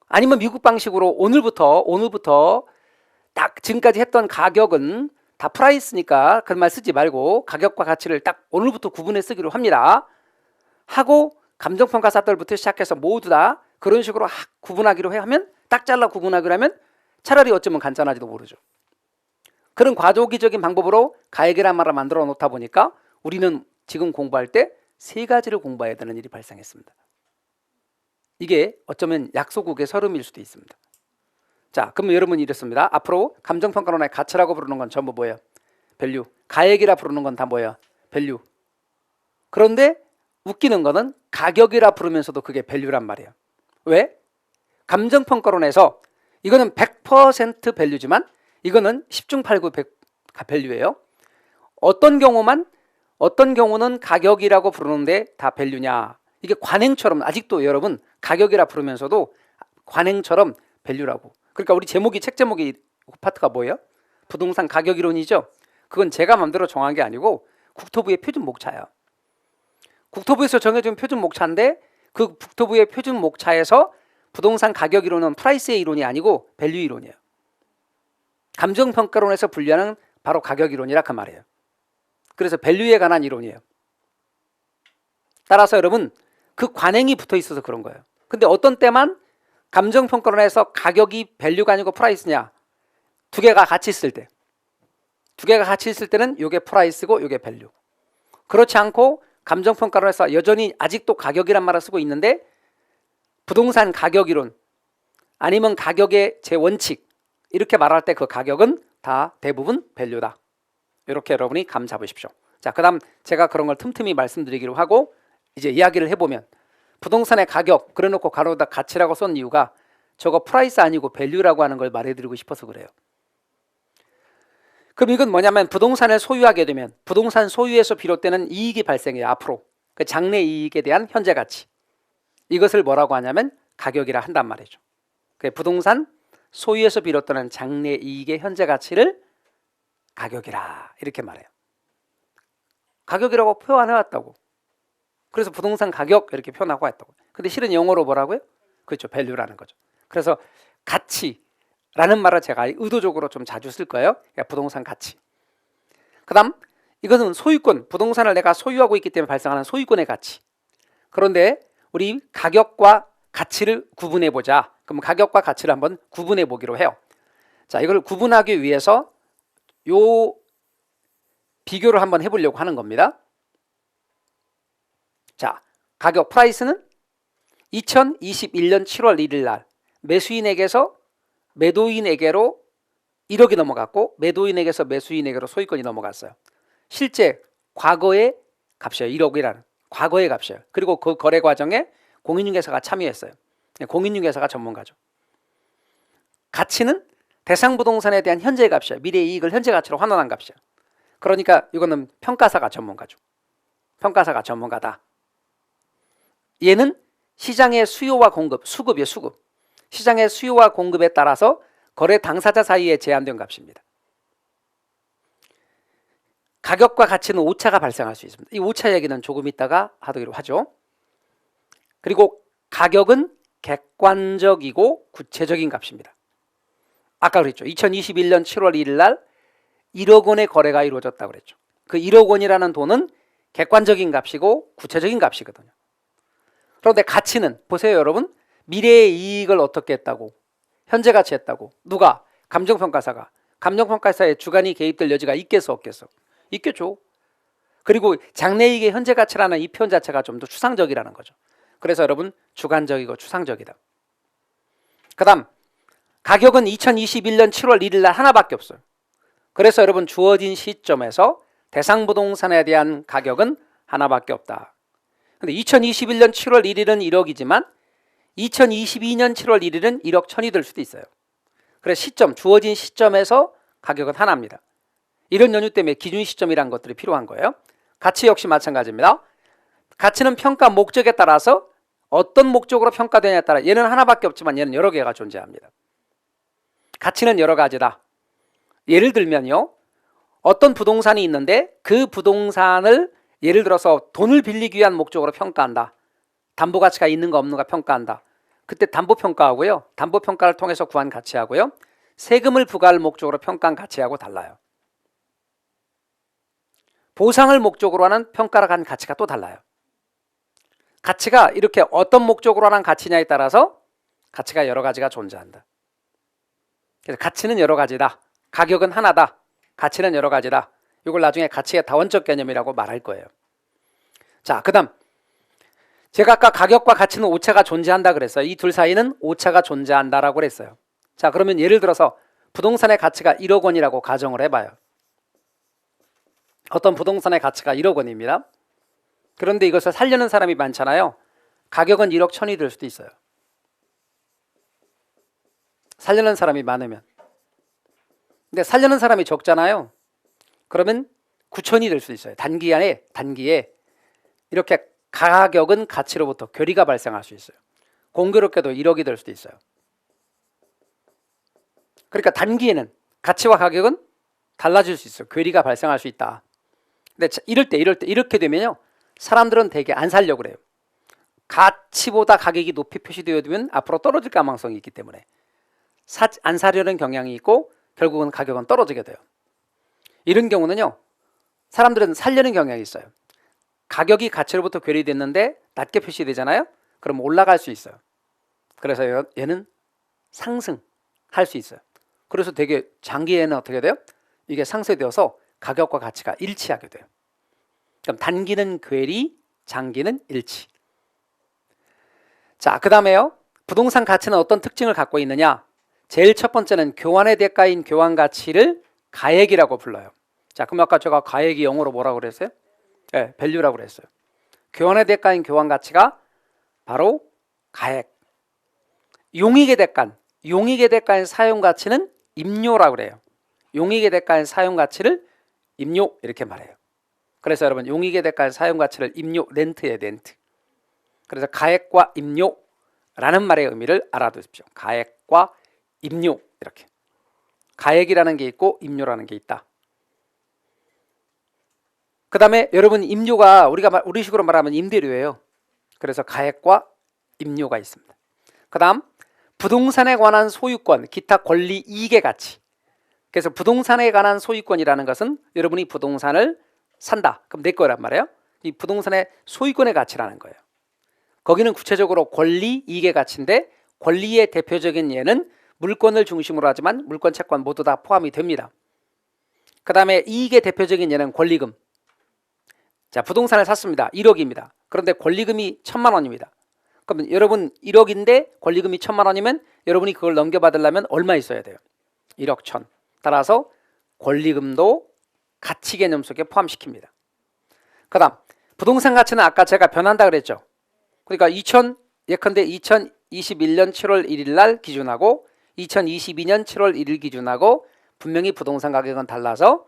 아니면 미국 방식으로 오늘부터 딱 지금까지 했던 가격은 다 프라이스니까 그런 말 쓰지 말고 가격과 가치를 딱 오늘부터 구분해 쓰기로 합니다 하고 감정평가사들부터 시작해서 모두 다 그런 식으로 구분하기로 하면 딱 잘라 구분하기로 하면 차라리 어쩌면 간단하지도 모르죠. 그런 과도기적인 방법으로 가액이란 말을 만들어 놓다 보니까 우리는 지금 공부할 때 세 가지를 공부해야 되는 일이 발생했습니다. 이게 어쩌면 약소국의 서름일 수도 있습니다. 자, 그러면 여러분이 이렇습니다. 앞으로 감정평가론의 가치라고 부르는 건 전부 뭐예요? 밸류. 가액이라 부르는 건 다 뭐예요? 밸류. 그런데 웃기는 거는 가격이라 부르면서도 그게 밸류란 말이에요. 왜? 감정평가론에서 이거는 100% 밸류지만 이거는 10중 8구 밸류예요. 어떤 경우는 가격이라고 부르는데 다 밸류냐? 이게 관행처럼 아직도 여러분 가격이라 부르면서도 관행처럼 밸류라고. 그러니까 우리 책 제목이 파트가 뭐예요? 부동산 가격 이론이죠. 그건 제가 마음대로 정한 게 아니고 국토부의 표준 목차예요. 국토부에서 정해준 표준 목차인데 그 국토부의 표준 목차에서 부동산 가격 이론은 프라이스의 이론이 아니고 밸류 이론이에요. 감정평가론에서 분류하는 바로 가격 이론이라 그 말이에요. 그래서 밸류에 관한 이론이에요. 따라서 여러분 그 관행이 붙어 있어서 그런 거예요. 근데 어떤 때만 감정평가론에서 가격이 밸류가 아니고 프라이스냐? 두 개가 같이 있을 때는 이게 프라이스고 이게 밸류. 그렇지 않고 감정평가론에서 여전히 아직도 가격이란 말을 쓰고 있는데 부동산 가격 이론 아니면 가격의 제 원칙 이렇게 말할 때 그 가격은 다 대부분 밸류다. 이렇게 여러분이 감 잡으십시오. 자, 그 다음 제가 그런 걸 틈틈이 말씀드리기로 하고 이제 이야기를 해보면 부동산의 가격 그래놓고 가로다 가치라고 쓴 이유가 저거 프라이스 아니고 밸류라고 하는 걸 말해드리고 싶어서 그래요. 그럼 이건 뭐냐면 부동산을 소유하게 되면 부동산 소유에서 비롯되는 이익이 발생해요. 앞으로 그 장래 이익에 대한 현재 가치, 이것을 뭐라고 하냐면 가격이라 한단 말이죠. 그 부동산 소유에서 비롯되는 장래 이익의 현재 가치를 가격이라 이렇게 말해요. 가격이라고 표현해왔다고. 그래서 부동산 가격 이렇게 표현하고 왔다고. 근데 실은 영어로 뭐라고요? 그렇죠, 밸류라는 거죠. 그래서 가치라는 말을 제가 의도적으로 좀 자주 쓸 거예요. 그러니까 부동산 가치. 그다음 이것은 소유권, 부동산을 내가 소유하고 있기 때문에 발생하는 소유권의 가치. 그런데 우리 가격과 가치를 구분해 보자. 그럼 가격과 가치를 한번 구분해 보기로 해요. 자, 이걸 구분하기 위해서 요 비교를 한번 해보려고 하는 겁니다. 자, 가격 프라이스는 2021년 7월 1일 날 매수인에게서 매도인에게로 1억이 넘어갔고 매도인에게서 매수인에게로 소유권이 넘어갔어요. 실제 과거의 값이에요. 1억이라는 과거의 값이에요. 그리고 그 거래 과정에 공인중개사가 참여했어요. 공인중개사가 전문가죠. 가치는 대상 부동산에 대한 현재 값이에요. 미래의 이익을 현재 가치로 환원한 값이에요. 그러니까 이거는 평가사가 전문가죠. 평가사가 전문가다. 얘는 시장의 수요와 공급, 수급이에요. 수급. 시장의 수요와 공급에 따라서 거래 당사자 사이에 제한된 값입니다. 가격과 가치는 오차가 발생할 수 있습니다. 이 오차 얘기는 조금 있다가 하기로 하죠. 그리고 가격은 객관적이고 구체적인 값입니다. 아까 그랬죠. 2021년 7월 1일 날 1억 원의 거래가 이루어졌다고 그랬죠. 그 1억 원이라는 돈은 객관적인 값이고 구체적인 값이거든요. 그런데 가치는 보세요, 여러분. 미래의 이익을 어떻게 했다고? 현재 가치 했다고. 누가? 감정평가사가. 감정평가사의 주관이 개입될 여지가 있겠어, 없겠어? 있겠죠. 그리고 장래이익의 현재 가치라는 이 표현 자체가 좀 더 추상적이라는 거죠. 그래서 여러분 주관적이고 추상적이다. 그 다음 가격은 2021년 7월 1일 날 하나밖에 없어요. 그래서 여러분 주어진 시점에서 대상 부동산에 대한 가격은 하나밖에 없다. 근데 2021년 7월 1일은 1억이지만 2022년 7월 1일은 1억 1000이 될 수도 있어요. 그래서 시점, 주어진 시점에서 가격은 하나입니다. 이런 연유 때문에 기준 시점이라는 것들이 필요한 거예요. 가치 역시 마찬가지입니다. 가치는 평가 목적에 따라서 어떤 목적으로 평가되냐에 따라 얘는 하나밖에 없지만 얘는 여러 개가 존재합니다. 가치는 여러 가지다. 예를 들면요. 어떤 부동산이 있는데 그 부동산을 예를 들어서 돈을 빌리기 위한 목적으로 평가한다. 담보가치가 있는가 없는가 평가한다. 그때 담보평가하고요. 담보평가를 통해서 구한 가치하고요. 세금을 부과할 목적으로 평가한 가치하고 달라요. 보상을 목적으로 하는 평가를 한 가치가 또 달라요. 가치가 이렇게 어떤 목적으로 하는 가치냐에 따라서 가치가 여러 가지가 존재한다. 그래서 가치는 여러 가지다. 가격은 하나다. 가치는 여러 가지다. 이걸 나중에 가치의 다원적 개념이라고 말할 거예요. 자, 그 다음 제가 아까 가격과 가치는 오차가 존재한다 그랬어요. 이 둘 사이는 오차가 존재한다라고 그랬어요. 자, 그러면 예를 들어서 부동산의 가치가 1억 원이라고 가정을 해봐요. 어떤 부동산의 가치가 1억 원입니다. 그런데 이것을 살려는 사람이 많잖아요. 가격은 1억 1000이 될 수도 있어요. 살려는 사람이 많으면. 근데 살려는 사람이 적잖아요. 그러면 9천이 될 수도 있어요. 단기에 이렇게 가격은 가치로부터 괴리가 발생할 수 있어요. 공교롭게도 1억이 될 수도 있어요. 그러니까 단기에는 가치와 가격은 달라질 수 있어요. 괴리가 발생할 수 있다. 근데 이럴 때 이렇게 되면요. 사람들은 되게 안 살려고 그래요. 가치보다 가격이 높이 표시되어 두면 앞으로 떨어질 가능성이 있기 때문에 안 사려는 경향이 있고 결국은 가격은 떨어지게 돼요. 이런 경우는요. 사람들은 살려는 경향이 있어요. 가격이 가치로부터 괴리됐는데 낮게 표시되잖아요. 그럼 올라갈 수 있어요. 그래서 얘는 상승할 수 있어요. 그래서 되게 장기에는 어떻게 돼요? 이게 상쇄되어서 가격과 가치가 일치하게 돼요. 그럼 단기는 괴리, 장기는 일치. 자, 그 다음에요. 부동산 가치는 어떤 특징을 갖고 있느냐? 제일 첫 번째는 교환의 대가인 교환 가치를 가액이라고 불러요. 자, 그럼 아까 제가 가액이 영어로 뭐라고 그랬어요? 네, 밸류라고 그랬어요. 교환의 대가인 교환 가치가 바로 가액. 용익의 대가인 사용 가치는 임료라고 그래요. 용익의 대가인 사용 가치를 임료 이렇게 말해요. 그래서 여러분 용익의 대가인 사용 가치를 임료, 렌트예요, 렌트. 그래서 가액과 임료라는 말의 의미를 알아두십시오. 가액과 임료 이렇게. 가액이라는 게 있고 임료라는 게 있다. 그 다음에 여러분 임료가 우리식으로 말하면 임대료예요. 그래서 가액과 임료가 있습니다. 그 다음 부동산에 관한 소유권, 기타 권리 이익의 가치. 그래서 부동산에 관한 소유권이라는 것은 여러분이 부동산을 산다. 그럼 내 거란 말이에요. 이 부동산의 소유권의 가치라는 거예요. 거기는 구체적으로 권리 이익의 가치인데 권리의 대표적인 예는 물권을 중심으로 하지만 물권, 채권 모두 다 포함이 됩니다. 그 다음에 이익의 대표적인 예는 권리금. 자, 부동산을 샀습니다. 1억입니다. 그런데 권리금이 1000만 원입니다. 그러면 여러분 1억인데 권리금이 1000만 원이면 여러분이 그걸 넘겨받으려면 얼마 있어야 돼요? 1억 1000. 따라서 권리금도 가치 개념 속에 포함시킵니다. 그다음 부동산 가치는 아까 제가 변한다 그랬죠. 그러니까 예컨대 2021년 7월 1일 날 기준하고 2022년 7월 1일 기준하고 분명히 부동산 가격은 달라서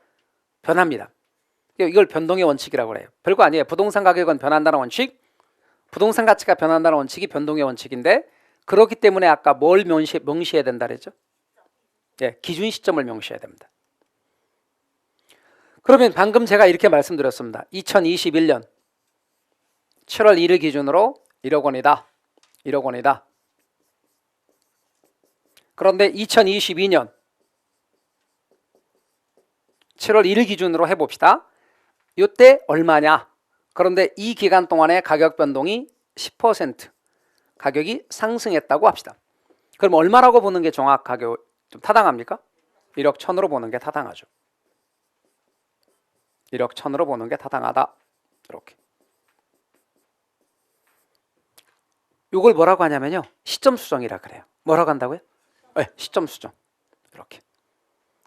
변합니다. 이걸 변동의 원칙이라고 그래요. 별거 아니에요. 부동산 가격은 변한다는 원칙, 부동산 가치가 변한다는 원칙이 변동의 원칙인데, 그렇기 때문에 아까 뭘 명시해야 된다 그랬죠? 예, 기준 시점을 명시해야 됩니다. 그러면 방금 제가 이렇게 말씀드렸습니다. 2021년 7월 1일 기준으로 1억 원이다. 1억 원이다. 그런데 2022년 7월 1일 기준으로 해봅시다. 이때 얼마냐? 그런데 이 기간 동안의 가격 변동이 10% 가격이 상승했다고 합시다. 그럼 얼마라고 보는 게 정확하게 좀 타당합니까? 1억 1천으로 보는 게 타당하죠. 1억 1천으로 보는 게 타당하다. 이렇게. 이걸 뭐라고 하냐면요, 시점 수정이라 그래요. 뭐라고 한다고요? 네, 시점 수정. 이렇게.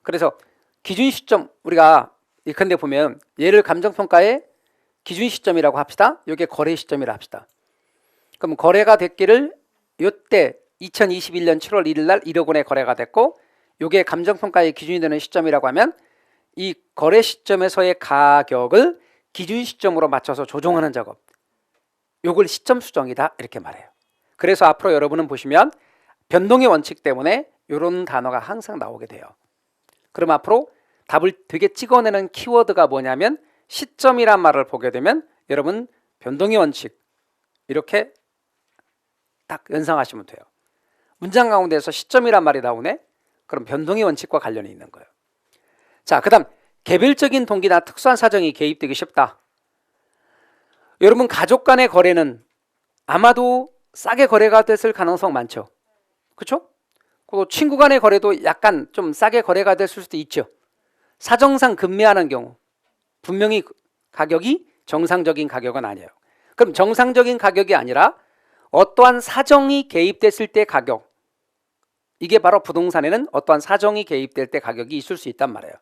그래서 기준 시점, 우리가 예컨대 보면 얘를 감정평가의 기준 시점이라고 합시다. 이게 거래 시점이라 합시다. 그럼 거래가 됐기를 이때 2021년 7월 1일 날 1억 원에 거래가 됐고, 이게 감정평가의 기준이 되는 시점이라고 하면 이 거래 시점에서의 가격을 기준 시점으로 맞춰서 조정하는 작업, 이걸 시점 수정이다 이렇게 말해요. 그래서 앞으로 여러분은 보시면 변동의 원칙 때문에 이런 단어가 항상 나오게 돼요. 그럼 앞으로 답을 되게 찍어내는 키워드가 뭐냐면 시점이란 말을 보게 되면 여러분 변동의 원칙 이렇게 딱 연상하시면 돼요. 문장 가운데서 시점이란 말이 나오네? 그럼 변동의 원칙과 관련이 있는 거예요. 자, 그 다음 개별적인 동기나 특수한 사정이 개입되기 쉽다. 여러분 가족 간의 거래는 아마도 싸게 거래가 됐을 가능성 많죠. 그렇죠? 또 친구 간의 거래도 약간 좀 싸게 거래가 됐을 수도 있죠. 사정상 급매하는 경우 분명히 가격이 정상적인 가격은 아니에요. 그럼 정상적인 가격이 아니라 어떠한 사정이 개입됐을 때 가격, 이게 바로 부동산에는 어떠한 사정이 개입될 때 가격이 있을 수 있단 말이에요.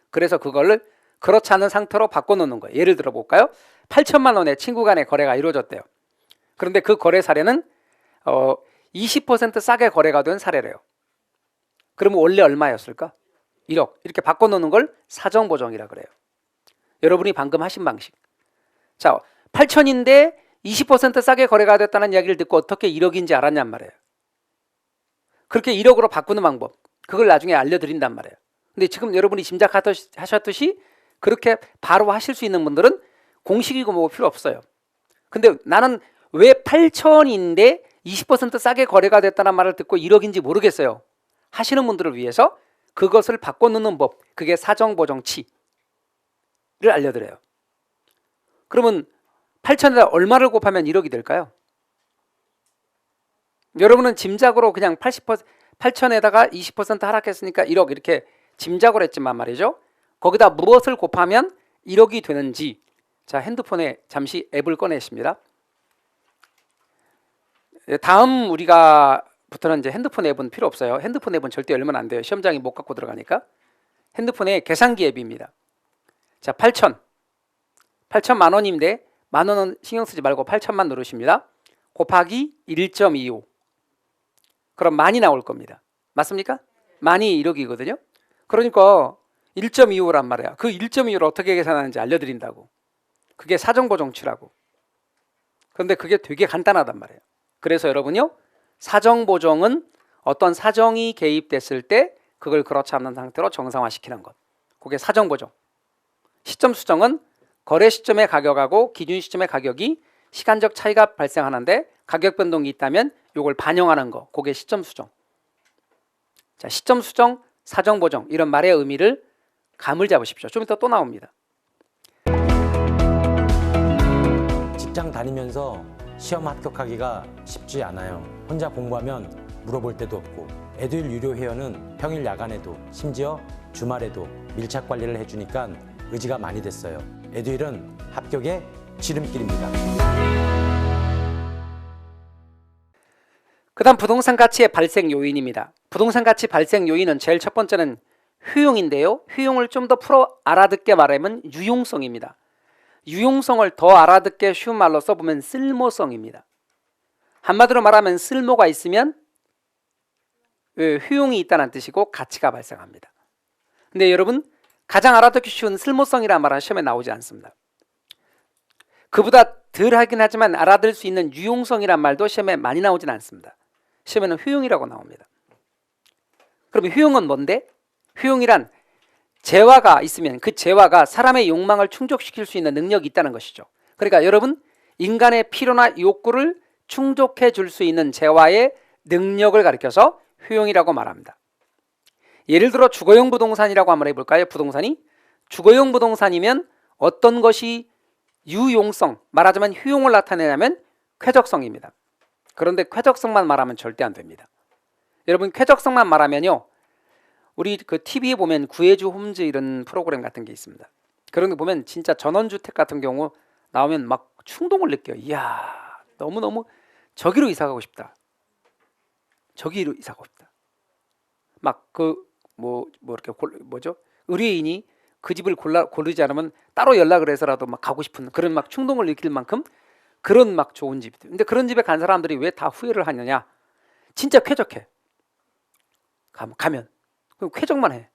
그래서 그거를 그렇지 않은 상태로 바꿔놓는 거예요. 예를 들어 볼까요? 8천만 원에 친구 간의 거래가 이루어졌대요. 그런데 그 거래 사례는 20% 싸게 거래가 된 사례래요. 그러면 원래 얼마였을까? 1억. 이렇게 바꿔놓는 걸 사정보정이라 그래요. 여러분이 방금 하신 방식. 자, 8천인데 20% 싸게 거래가 됐다는 이야기를 듣고 어떻게 1억인지 알았냔 말이에요. 그렇게 1억으로 바꾸는 방법, 그걸 나중에 알려드린단 말이에요. 근데 지금 여러분이 짐작하셨듯이 그렇게 바로 하실 수 있는 분들은 공식이고 뭐 필요 없어요. 근데 나는 왜 8천인데 20% 싸게 거래가 됐다는 말을 듣고 1억인지 모르겠어요 하시는 분들을 위해서 그것을 바꿔놓는 법, 그게 사정보정치를 알려드려요. 그러면 8천에다 얼마를 곱하면 1억이 될까요? 여러분은 짐작으로 그냥 8천에다가 20% 하락했으니까 1억 이렇게 짐작을 했지만 말이죠. 거기다 무엇을 곱하면 1억이 되는지, 자, 핸드폰에 잠시 앱을 꺼내십니다. 다음 우리가부터는 이제 핸드폰 앱은 필요 없어요. 핸드폰 앱은 절대 열면 안 돼요. 시험장이 못 갖고 들어가니까. 핸드폰에 계산기 앱입니다. 자, 8천만 원인데 만 원은 신경 쓰지 말고 8천만 누르십니다. 곱하기 1.25. 그럼 만이 나올 겁니다. 맞습니까? 만이 1억이거든요. 그러니까 1.25란 말이야. 그 1.25를 어떻게 계산하는지 알려드린다고. 그게 사정보정치라고. 그런데 그게 되게 간단하단 말이에요. 그래서 여러분요, 사정보정은 어떤 사정이 개입됐을 때 그걸 그렇지 않는 상태로 정상화시키는 것, 그게 사정보정. 시점 수정은 거래 시점의 가격하고 기준 시점의 가격이 시간적 차이가 발생하는데 가격 변동이 있다면 이걸 반영하는 거, 그게 시점 수정. 자, 시점 수정, 사정 보정, 이런 말의 의미를 감을 잡으십시오. 좀 이따 또 나옵니다. 직장 다니면서 시험 합격하기가 쉽지 않아요. 혼자 공부하면 물어볼 데도 없고, 에듀윌 유료 회원은 평일 야간에도 심지어 주말에도 밀착 관리를 해주니까 의지가 많이 됐어요. 에듀윌은 합격의 지름길입니다. 그 다음 부동산 가치의 발생 요인입니다. 부동산 가치 발생 요인은 제일 첫 번째는 효용인데요. 효용을 좀 더 풀어 알아듣게 말하면 유용성입니다. 유용성을 더 알아듣게 쉬운 말로 써보면 쓸모성입니다. 한마디로 말하면 쓸모가 있으면 효용이 있다는 뜻이고 가치가 발생합니다. 근데 여러분 가장 알아듣기 쉬운 쓸모성이라는 말은 시험에 나오지 않습니다. 그보다 덜 하긴 하지만 알아들 수 있는 유용성이란 말도 시험에 많이 나오진 않습니다. 시험에는 효용이라고 나옵니다. 그럼 효용은 뭔데? 효용이란 재화가 있으면 그 재화가 사람의 욕망을 충족시킬 수 있는 능력이 있다는 것이죠. 그러니까 여러분 인간의 필요나 욕구를 충족해 줄 수 있는 재화의 능력을 가리켜서 효용이라고 말합니다. 예를 들어 주거용 부동산이라고 한번 해볼까요? 부동산이 주거용 부동산이면 어떤 것이 유용성, 말하자면 효용을 나타내냐면 쾌적성입니다. 그런데 쾌적성만 말하면 절대 안 됩니다. 여러분 쾌적성만 말하면요, 우리 그 TV에 보면 구해주 홈즈 이런 프로그램 같은 게 있습니다. 그런 거 보면 진짜 전원주택 같은 경우 나오면 막 충동을 느껴요. 이야, 너무너무 저기로 이사 가고 싶다. 저기로 이사 가고 싶다. 막 이렇게 의뢰인이 그 집을 고르지 않으면 따로 연락을 해서라도 막 가고 싶은 그런 막 충동을 느낄 만큼 그런 막 좋은 집들. 근데 그런 집에 간 사람들이 왜 다 후회를 하느냐? 진짜 쾌적해. 가면 그럼 쾌적만 해.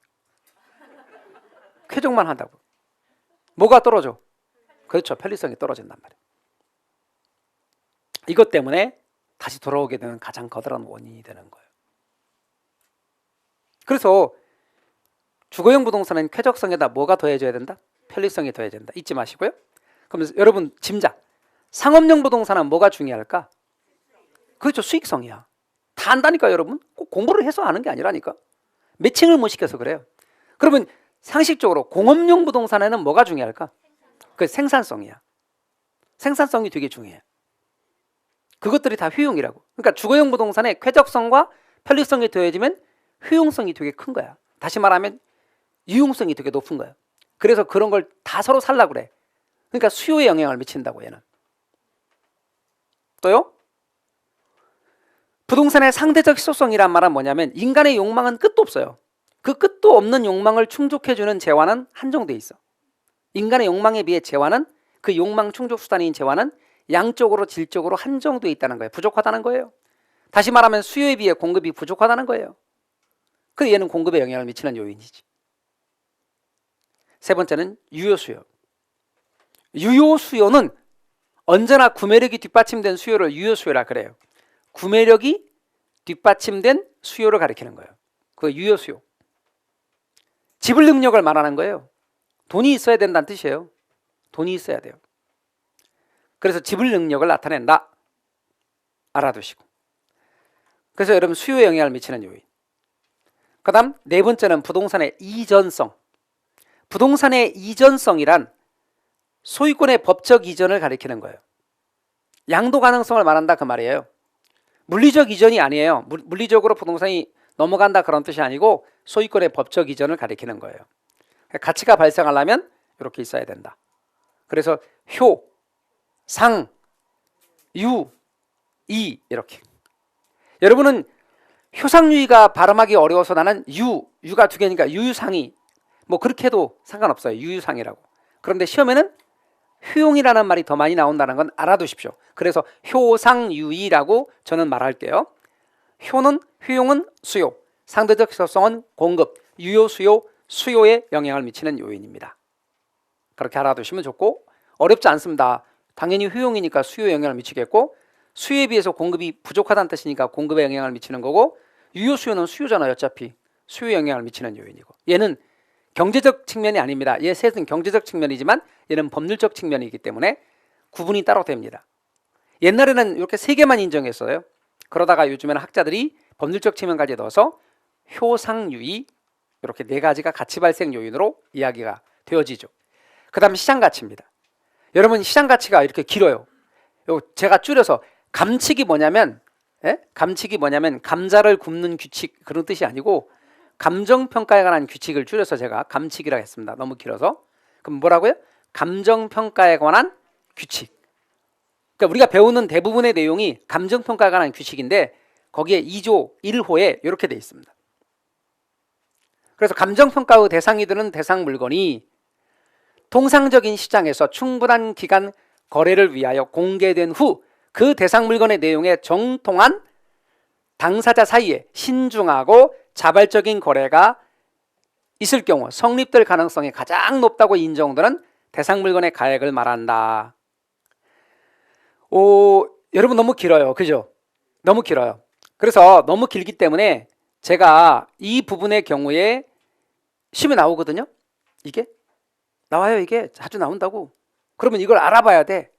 쾌적만 한다고. 뭐가 떨어져? 그렇죠. 편리성이 떨어진단 말이에요. 이것 때문에 다시 돌아오게 되는 가장 거대한 원인이 되는 거예요. 그래서 주거용 부동산은 쾌적성에다 뭐가 더해져야 된다? 편리성이 더해져야 된다. 잊지 마시고요. 그럼 여러분 짐작. 상업용 부동산은 뭐가 중요할까? 그렇죠. 수익성이야. 다 안다니까 여러분. 꼭 공부를 해서 아는 게 아니라니까. 매칭을 못 시켜서 그래요. 그러면 상식적으로 공업용 부동산에는 뭐가 중요할까? 그 생산성이야. 생산성이 되게 중요해. 그것들이 다 효용이라고. 그러니까 주거용 부동산의 쾌적성과 편리성이 더해지면 효용성이 되게 큰 거야. 다시 말하면 유용성이 되게 높은 거야. 그래서 그런 걸 다 서로 살라고 그래. 그러니까 수요에 영향을 미친다고 얘는. 또요? 부동산의 상대적 희소성이란 말은 뭐냐면 인간의 욕망은 끝도 없어요. 그 끝도 없는 욕망을 충족해주는 재화는 한정돼 있어. 인간의 욕망에 비해 재화는 그 욕망 충족 수단인 재화는 양적으로 질적으로 한정돼 있다는 거예요. 부족하다는 거예요. 다시 말하면 수요에 비해 공급이 부족하다는 거예요. 그래서 얘는 공급에 영향을 미치는 요인이지. 세 번째는 유효수요. 유효수요는 언제나 구매력이 뒷받침된 수요를 유효수요라 그래요. 구매력이 뒷받침된 수요를 가리키는 거예요. 그 유효수요. 지불 능력을 말하는 거예요. 돈이 있어야 된다는 뜻이에요. 돈이 있어야 돼요. 그래서 지불 능력을 나타낸다. 알아두시고. 그래서 여러분 수요에 영향을 미치는 요인. 그 다음 네 번째는 부동산의 이전성. 부동산의 이전성이란 소유권의 법적 이전을 가리키는 거예요. 양도 가능성을 말한다 그 말이에요. 물리적 이전이 아니에요. 물리적으로 부동산이 넘어간다 그런 뜻이 아니고 소유권의 법적 이전을 가리키는 거예요. 가치가 발생하려면 이렇게 있어야 된다. 그래서 효, 상, 유, 이 이렇게. 여러분은 효상유의가 발음하기 어려워서 나는 유가 두 개니까 유유상이 뭐 그렇게 해도 상관없어요. 유유상이라고. 그런데 시험에는 효용이라는 말이 더 많이 나온다는 건 알아두십시오. 그래서 효상유의라고 저는 말할게요. 효용은 수요, 상대적 희소성은 공급, 유효, 수요, 수요에 영향을 미치는 요인입니다. 그렇게 알아두시면 좋고 어렵지 않습니다. 당연히 효용이니까 수요에 영향을 미치겠고 수요에 비해서 공급이 부족하다는 뜻이니까 공급에 영향을 미치는 거고 유효, 수요는 수요잖아요. 어차피 수요에 영향을 미치는 요인이고 얘는 경제적 측면이 아닙니다. 얘 셋은 경제적 측면이지만 얘는 법률적 측면이기 때문에 구분이 따로 됩니다. 옛날에는 이렇게 세 개만 인정했어요. 그러다가 요즘에는 학자들이 법률적 측면까지 넣어서 효상유의 이렇게 네 가지가 가치 발생 요인으로 이야기가 되어지죠. 그 다음 시장 가치입니다. 여러분 시장 가치가 이렇게 길어요. 제가 줄여서 감칙이 뭐냐면 감칙이 뭐냐면 감자를 굽는 규칙 그런 뜻이 아니고 감정평가에 관한 규칙을 줄여서 제가 감칙이라고 했습니다. 너무 길어서. 그럼 뭐라고요? 감정평가에 관한 규칙. 그러니까 우리가 배우는 대부분의 내용이 감정평가에 관한 규칙인데 거기에 2조 1호에 이렇게 돼 있습니다. 그래서 감정평가의 대상이 되는 대상 물건이 통상적인 시장에서 충분한 기간 거래를 위하여 공개된 후 그 대상 물건의 내용에 정통한 당사자 사이에 신중하고 자발적인 거래가 있을 경우 성립될 가능성이 가장 높다고 인정되는 대상 물건의 가액을 말한다. 여러분 너무 길어요. 그죠? 너무 길어요. 그래서 너무 길기 때문에 제가 이 부분의 경우에 시험에 나오거든요. 이게 나와요. 이게 자주 나온다고. 그러면 이걸 알아봐야 돼.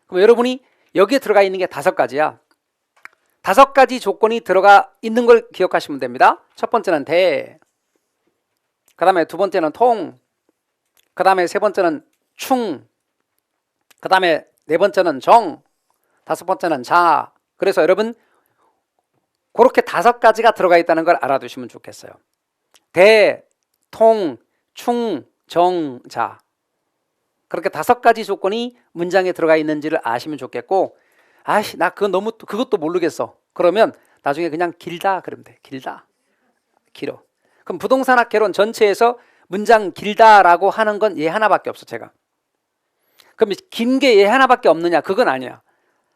그럼 여러분이 여기에 들어가 있는 게 5가지야. 5가지 조건이 들어가 있는 걸 기억하시면 됩니다. 첫 번째는 대, 그 다음에 두 번째는 통, 그 다음에 세 번째는 충, 그 다음에 네 번째는 정, 5번째는 자. 그래서 여러분 그렇게 5가지가 들어가 있다는 걸 알아두시면 좋겠어요. 대, 통, 충, 정, 자. 그렇게 5가지 조건이 문장에 들어가 있는지를 아시면 좋겠고, 나 그것도 모르겠어. 그러면 나중에 그냥 길다 그러면 돼. 길다. 길어. 그럼 부동산학 개론 전체에서 문장 길다라고 하는 건 얘 하나밖에 없어, 제가. 그럼 긴 게 얘 하나밖에 없느냐? 그건 아니야.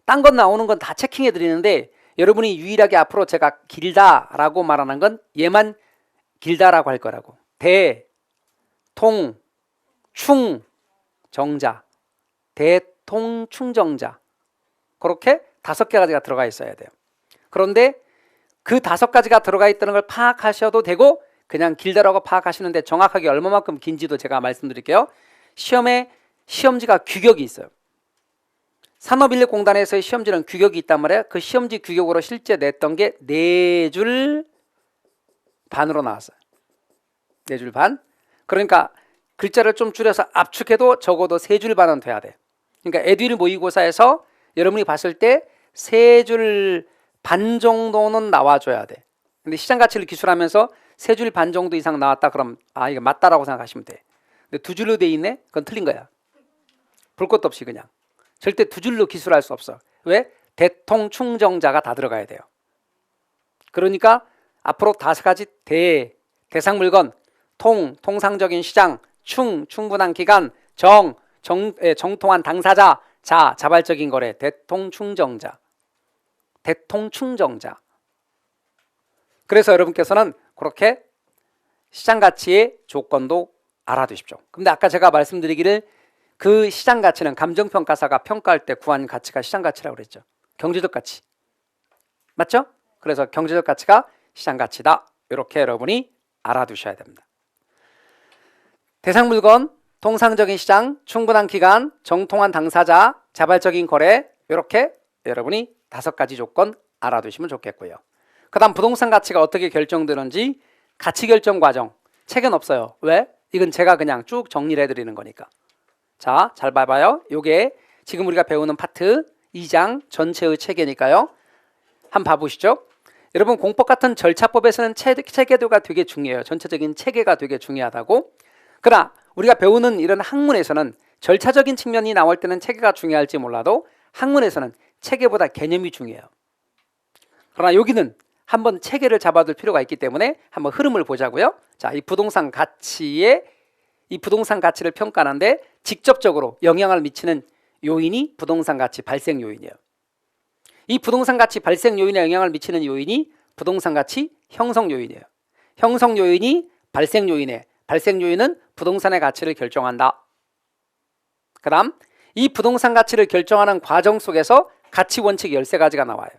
딴 건 나오는 건 다 체킹해 드리는데 여러분이 유일하게 앞으로 제가 길다라고 말하는 건 얘만 길다라고 할 거라고. 대, 통, 충, 정자. 대통, 충정자. 그렇게 5가지가 들어가 있어야 돼요. 그런데 그 5가지가 들어가 있다는 걸 파악하셔도 되고 그냥 길다라고 파악하시는데 정확하게 얼마만큼 긴지도 제가 말씀드릴게요. 시험에 시험지가 규격이 있어요. 산업인력공단에서의 시험지는 규격이 있단 말이에요. 그 시험지 규격으로 실제 냈던 게 4줄 반으로 나왔어요. 4줄 반. 그러니까 글자를 좀 줄여서 압축해도 적어도 3줄 반은 돼야 돼. 그러니까 에듀윌 모의고사에서 여러분이 봤을 때 3줄 반 정도는 나와줘야 돼. 근데 시장가치를 기술하면서 3줄 반 정도 이상 나왔다 그럼 이거 맞다라고 생각하시면 돼. 근데 2줄로 돼 있네? 그건 틀린 거야. 볼 것도 없이 그냥. 절대 2줄로 기술할 수 없어. 왜? 대통, 충정자가 다 들어가야 돼요. 그러니까 앞으로 5가지 대상 물건, 통상적인 시장, 충분한 기간, 정통한 당사자, 자발적인 거래, 대통충정자. 그래서 여러분께서는 그렇게 시장 가치의 조건도 알아두십시오. 근데 아까 제가 말씀드리기를 그 시장 가치는 감정평가사가 평가할 때 구한 가치가 시장 가치라고 그랬죠. 경제적 가치. 맞죠? 그래서 경제적 가치가 시장 가치다. 이렇게 여러분이 알아두셔야 됩니다. 대상 물건, 통상적인 시장, 충분한 기간, 정통한 당사자, 자발적인 거래, 이렇게 여러분이 5가지 조건 알아두시면 좋겠고요. 그 다음 부동산 가치가 어떻게 결정되는지 가치 결정 과정 책은 없어요. 왜? 이건 제가 그냥 쭉 정리를 해드리는 거니까. 자, 잘 봐봐요. 요게 지금 우리가 배우는 파트 2장 전체의 체계니까요. 한번 봐보시죠. 여러분 공법 같은 절차법에서는 체계도가 되게 중요해요. 전체적인 체계가 되게 중요하다고. 그러나 우리가 배우는 이런 학문에서는 절차적인 측면이 나올 때는 체계가 중요할지 몰라도 학문에서는 체계보다 개념이 중요해요. 그러나 여기는 한번 체계를 잡아둘 필요가 있기 때문에 한번 흐름을 보자고요. 자, 이 부동산 가치를 평가하는데 직접적으로 영향을 미치는 요인이 부동산 가치 발생 요인이에요. 이 부동산 가치 발생 요인에 영향을 미치는 요인이 부동산 가치 형성 요인이에요. 형성 요인이 발생 요인에, 발생 요인은 부동산의 가치를 결정한다. 그 다음 이 부동산 가치를 결정하는 과정 속에서 가치 원칙 13가지가 나와요.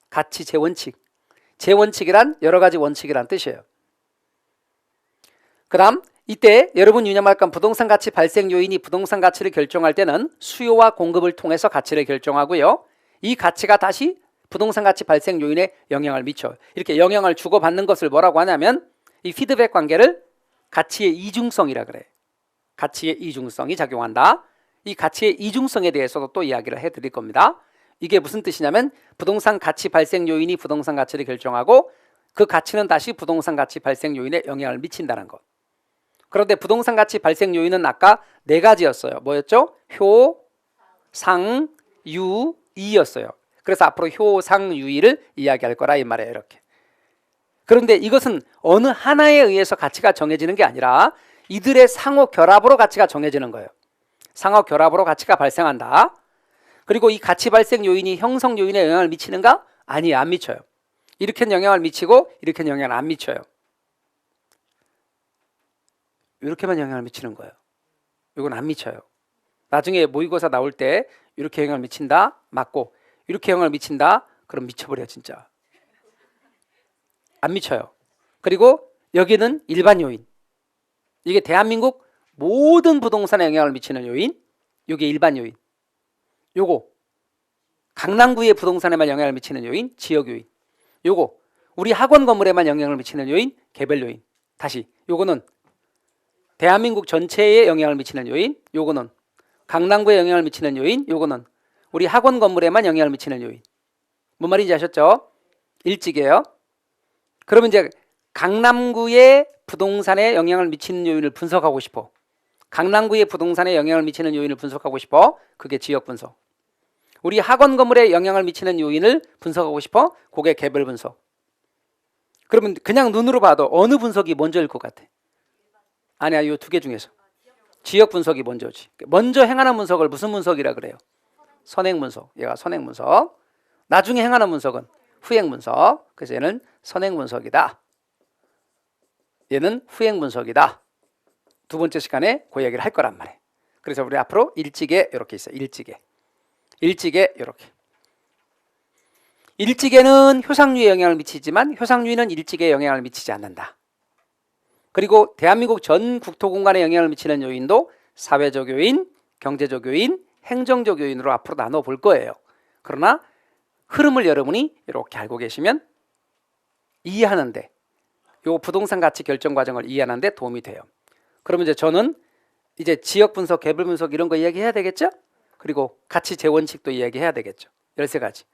가치 재원칙. 재원칙이란 여러 가지 원칙이란 뜻이에요. 그 다음 이때 여러분 유념할 건 부동산 가치 발생 요인이 부동산 가치를 결정할 때는 수요와 공급을 통해서 가치를 결정하고요. 이 가치가 다시 부동산 가치 발생 요인에 영향을 미쳐요. 이렇게 영향을 주고받는 것을 뭐라고 하냐면 이 피드백 관계를 가치의 이중성이라 그래. 가치의 이중성이 작용한다. 이 가치의 이중성에 대해서도 또 이야기를 해드릴 겁니다. 이게 무슨 뜻이냐면 부동산 가치 발생 요인이 부동산 가치를 결정하고 그 가치는 다시 부동산 가치 발생 요인에 영향을 미친다는 것. 그런데 부동산 가치 발생 요인은 아까 4가지였어요. 뭐였죠? 효, 상, 유, 이였어요. 그래서 앞으로 효, 상, 유이를 이야기할 거라 이 말이에요. 이렇게. 그런데 이것은 어느 하나에 의해서 가치가 정해지는 게 아니라 이들의 상호 결합으로 가치가 정해지는 거예요. 상호 결합으로 가치가 발생한다. 그리고 이 가치 발생 요인이 형성 요인에 영향을 미치는가? 아니, 안 미쳐요. 이렇게는 영향을 미치고 이렇게는 영향을 안 미쳐요. 이렇게만 영향을 미치는 거예요. 이건 안 미쳐요. 나중에 모의고사 나올 때 이렇게 영향을 미친다? 맞고, 이렇게 영향을 미친다? 그럼 미쳐버려 진짜. 안 미쳐요. 그리고 여기는 일반 요인. 이게 대한민국 모든 부동산에 영향을 미치는 요인. 이게 일반 요인. 요거 강남구의 부동산에만 영향을 미치는 요인, 지역 요인. 요거 우리 학원 건물에만 영향을 미치는 요인, 개별 요인. 다시 요거는 대한민국 전체에 영향을 미치는 요인. 요거는 강남구에 영향을 미치는 요인. 요거는 우리 학원 건물에만 영향을 미치는 요인. 뭔 말인지 아셨죠? 일찍이에요. 그러면 이제 강남구의 부동산에 영향을 미치는 요인을 분석하고 싶어. 강남구의 부동산에 영향을 미치는 요인을 분석하고 싶어. 그게 지역 분석. 우리 학원 건물에 영향을 미치는 요인을 분석하고 싶어. 그게 개별 분석. 그러면 그냥 눈으로 봐도 어느 분석이 먼저일 것 같아? 아니야, 이 두 개 중에서 지역 분석이 먼저지. 먼저 행하는 분석을 무슨 분석이라 그래요? 선행 분석. 얘가 선행 분석. 나중에 행하는 분석은 후행 분석. 그래서 얘는 선행 분석이다. 얘는 후행 분석이다. 두 번째 시간에 그 얘기를 할 거란 말이에요. 그래서 우리 앞으로 일찍에 이렇게 있어요. 일찍에 이렇게. 일찍에는 효상류에 영향을 미치지만 효상류는 일찍에 영향을 미치지 않는다. 그리고 대한민국 전 국토 공간에 영향을 미치는 요인도 사회적 요인, 경제적 요인, 행정적 요인으로 앞으로 나눠 볼 거예요. 그러나 흐름을 여러분이 이렇게 알고 계시면 이해하는데, 요 부동산 가치 결정 과정을 이해하는데 도움이 돼요. 그러면 이제 저는 이제 지역 분석, 개별 분석 이런 거 이야기해야 되겠죠? 그리고 가치 재원칙도 이야기해야 되겠죠. 13가지.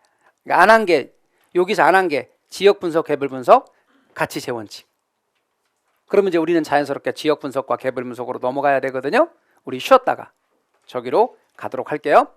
그러니까 안 한 게, 여기서 안 한 게 지역 분석, 개별 분석, 가치 재원칙. 그러면 이제 우리는 자연스럽게 지역 분석과 개별 분석으로 넘어가야 되거든요. 우리 쉬었다가 저기로 가도록 할게요.